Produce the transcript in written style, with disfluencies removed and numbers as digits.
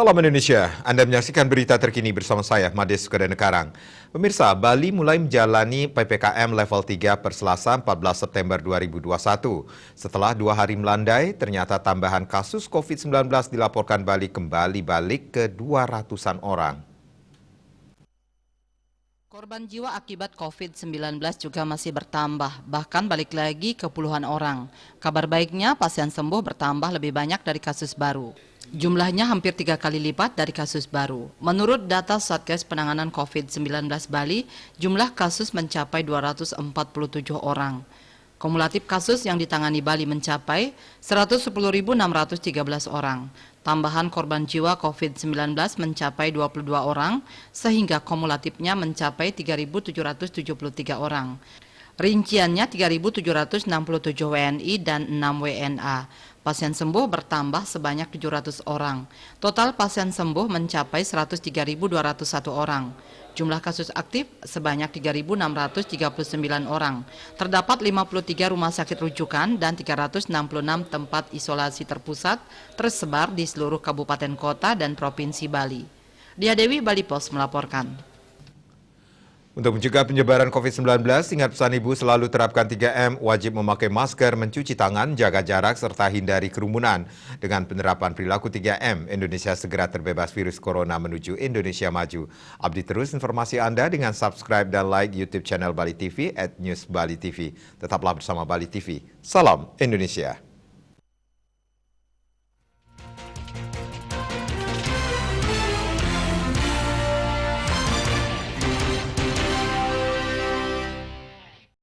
Salam Indonesia, Anda menyaksikan berita terkini bersama saya, Mades Sukadenekarang. Pemirsa, Bali mulai menjalani PPKM level 3 per Selasa 14 September 2021. Setelah 2 hari melandai, ternyata tambahan kasus COVID-19 dilaporkan Bali kembali balik ke 200-an orang. Korban jiwa akibat COVID-19 juga masih bertambah, bahkan balik lagi ke puluhan orang. Kabar baiknya, pasien sembuh bertambah lebih banyak dari kasus baru. Jumlahnya hampir 3 kali lipat dari kasus baru. Menurut data Satgas Penanganan COVID-19 Bali, jumlah kasus mencapai 247 orang. Kumulatif kasus yang ditangani Bali mencapai 110.613 orang. Tambahan korban jiwa COVID-19 mencapai 22 orang, sehingga kumulatifnya mencapai 3.773 orang. Rinciannya 3.767 WNI dan 6 WNA. Pasien sembuh bertambah sebanyak 700 orang. Total pasien sembuh mencapai 103.201 orang. Jumlah kasus aktif sebanyak 3.639 orang. Terdapat 53 rumah sakit rujukan dan 366 tempat isolasi terpusat tersebar di seluruh kabupaten kota dan provinsi Bali. Dia Dewi, Bali Pos melaporkan. Untuk mencegah penyebaran COVID-19, ingat pesan Ibu selalu terapkan 3M, wajib memakai masker, mencuci tangan, jaga jarak, serta hindari kerumunan. Dengan penerapan perilaku 3M, Indonesia segera terbebas virus corona menuju Indonesia maju. Update terus informasi Anda dengan subscribe dan like YouTube channel Bali TV @newsbalitv. Tetaplah bersama Bali TV. Salam Indonesia.